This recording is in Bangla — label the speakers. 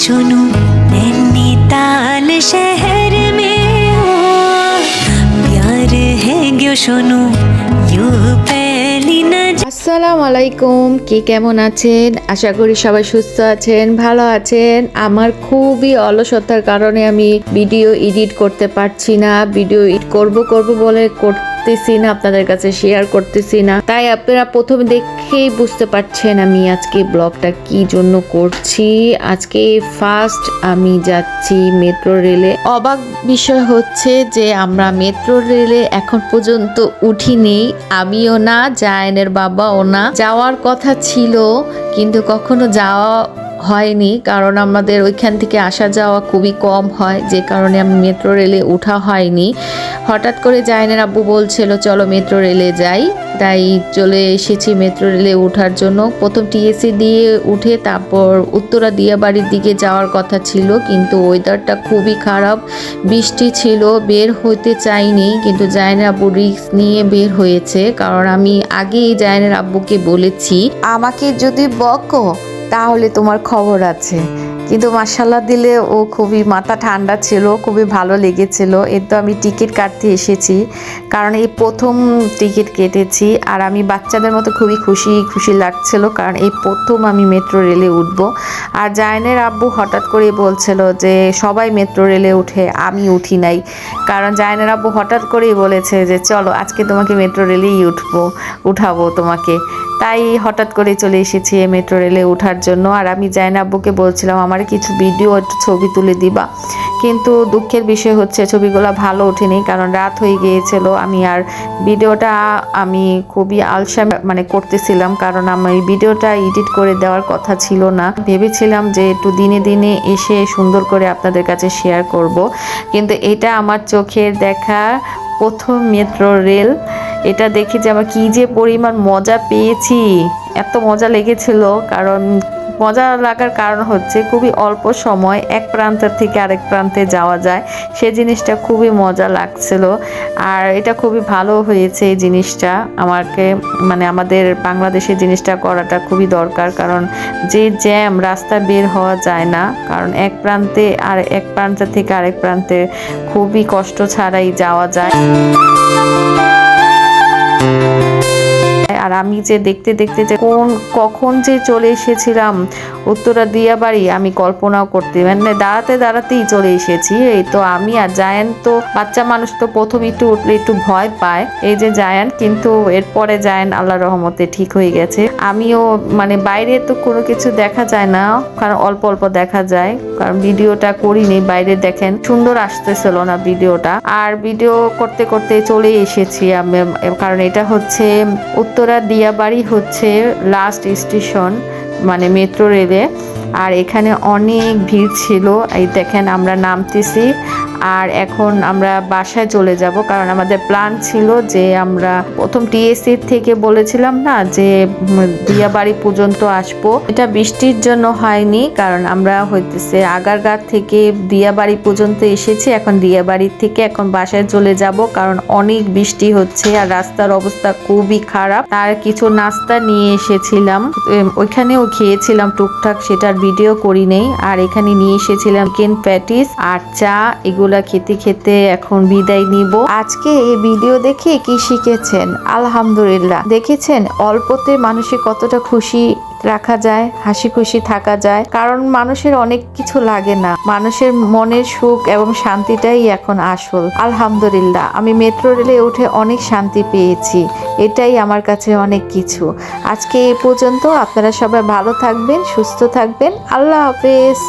Speaker 1: सुनूं नैनीताल शहर में हो प्यार है क्यों सुनूं यूं पहली न
Speaker 2: আসসালামু আলাইকুম। কে কেমন আছেন? আশা করি সবাই সুস্থ আছেন, ভালো আছেন। আমার খুবই অলসতার কারণে আমি ভিডিও এডিট করতে পারছি না। ভিডিও এডিট করব বলে করতেছি না, আপনাদের কাছে শেয়ার করতেছি না। তাই আপনারা প্রথমে দেখেই বুঝতে পারছেন আমি আজকে ব্লগটা কি জন্য করছি। আজকে ফার্স্ট আমি যাচ্ছি মেট্রো রেলে। অবাক বিষয় হচ্ছে যে আমরা মেট্রো রেলে এখন পর্যন্ত উঠিনি, আমিও না, জায়ানের বাবাও না। যাওয়ার কথা ছিল কিন্তু কখনো যাওয়া হয়নি, কারণ আমাদের ওইখান থেকে আসা যাওয়া খুবই কম হয়, যে কারণে আমি মেট্রো রেলে ওঠা হয়নি। হঠাৎ করে জায়ানের আব্বু বলছিল চলো মেট্রো রেলে যাই, তাই চলে এসেছি মেট্রো রেলে ওঠার জন্য। প্রথম টিএসসি দিয়ে উঠে তারপর উত্তরা দিয়াবাড়ির দিকে যাওয়ার কথা ছিল, কিন্তু ওয়েদারটা খুবই খারাপ, বৃষ্টি ছিল, বের হইতে চাইনি। কিন্তু জায়ানের আব্বু রিস্ক নিয়ে বের হয়েছে, কারণ আমি আগেই জায়ানের আব্বুকে বলেছি আমাকে যদি বকো তাহলে তোমার খবর আছে। কিন্তু মাশাআল্লাহ দিলে ও খুবই মাথা ঠান্ডা ছিল, খুবই ভালো লেগেছিল। এর তো আমি টিকিট কাটতে এসেছি, কারণ এই প্রথম টিকিট কেটেছি। আর আমি বাচ্চাদের মতো খুবই খুশি লাগছিল, কারণ এই প্রথম আমি মেট্রো রেলে উঠবো। আর জায়ানের আব্বু হঠাৎ করে বলছিল যে সবাই মেট্রো রেলে উঠে, আমি উঠি নাই। কারণ জায়ানের আব্বু হঠাৎ করেই বলেছে যে চলো আজকে তোমাকে মেট্রো রেলেই উঠাবো তোমাকে। তাই হঠাৎ করে চলে এসেছি মেট্রো রেলে ওঠার জন্য। আর আমি জায়ানের আব্বুকে বলছিলাম আমার কিছু ভিডিও একটু ছবি তুলে দিবা, কিন্তু দুঃখের বিষয় হচ্ছে ছবিগুলো ভালো ওঠেনি, কারণ রাত হয়ে গিয়েছিল। আমি আর ভিডিওটা আমি খুবই আলসা করতেছিলাম, কারণ আমি ভিডিওটা এডিট করে দেওয়ার কথা ছিল না। ভেবেছিলাম যে একটু দিনে দিনে এসে সুন্দর করে আপনাদের কাছে শেয়ার করব, কিন্তু এটা আমার চোখের দেখা প্রথম মেট্রো রেল। এটা দেখে যে আমার কি যে পরিমাণ মজা পেয়েছি, এত মজা লেগেছিল। কারণ মজা লাগার কারণ হচ্ছে খুবই অল্প সময় এক প্রান্ত থেকে আরেক প্রান্তে যাওয়া যায়, সে জিনিসটা খুবই মজা লাগছিল। আর এটা খুবই ভালো হয়েছে এই জিনিসটা। আমাকে আমাদের বাংলাদেশে জিনিসটা করাটা খুবই দরকার, কারণ যে জ্যাম, রাস্তা বের হওয়া যায় না, কারণ এক প্রান্তে আর এক প্রান্ত থেকে আরেক প্রান্তে খুবই কষ্ট ছাড়াই যাওয়া যায়। আর আমি যে দেখতে দেখতে যে কখন যে চলে এসেছিলাম উত্তরা দিয়াবাড়ি, আমি কল্পনাও করতে দাঁড়াতেই চলে এসেছি। এই তো আমি আর জায়ান, তো বাচ্চা মানুষ তো প্রথম একটু উঠলে একটু ভয় পায়, এই যে জায়ান, কিন্তু এরপরে জায়ান আল্লাহর রহমতে ঠিক হয়ে গেছে। আমিও বাইরে তো কোনো কিছু দেখা যায় না, কারণ অল্প অল্প দেখা যায়, কারণ ভিডিওটা করিনি। বাইরে দেখেন সুন্দর আসতেছিল না ভিডিওটা। আর ভিডিও করতে করতে চলে এসেছি আমি, কারণ এটা হচ্ছে উত্তরা দিয়াবাড়ি হচ্ছে লাস্ট স্টেশন মেট্রো রেলে। আর এখানে অনেক ভিড় ছিল, এই দেখেন আমরা নামতেছি। আর এখন আমরা বাসায় চলে যাব, কারণ আমাদের প্ল্যান ছিল যে আমরা প্রথম টিএসসি থেকে বলেছিলাম না যে দিয়াবাড়ি পর্যন্ত আসবো। এটা বৃষ্টির জন্য হয়নি, কারণ আমরা হইতেছে আগারগাঁ থেকে দিয়াবাড়ি পর্যন্ত এসেছি। এখন দিয়াবাড়ির থেকে এখন বাসায় চলে যাব, কারণ অনেক বৃষ্টি হচ্ছে আর রাস্তার অবস্থা খুবই খারাপ। তার কিছু নাস্তা নিয়ে এসেছিলাম, ওইখানেও খেয়েছিলাম টুকটাক, সেটার ভিডিও করি নেই। আর এখানে নিয়ে এসেছিলাম চিকেন প্যাটিস আর চা, এগুলা খেতে খেতে এখন বিদায় নিব। আজকে এই ভিডিও দেখে কি শিখেছেন? আলহামদুলিল্লাহ, দেখেছেন অল্পতে মানুষের কতটা খুশি রাখা যায়, হাসি খুশি থাকা যায়, কারণ মানুষের অনেক কিছু লাগে না, মানুষের মনের সুখ এবং শান্তিটাই এখন আসল। আলহামদুলিল্লাহ, আমি মেট্রো রেলে উঠে অনেক শান্তি পেয়েছি, এটাই আমার কাছে অনেক কিছু। আজকে এই পর্যন্ত। আপনারা সবাই ভালো থাকবেন, সুস্থ থাকবেন। আল্লাহ হাফেজ।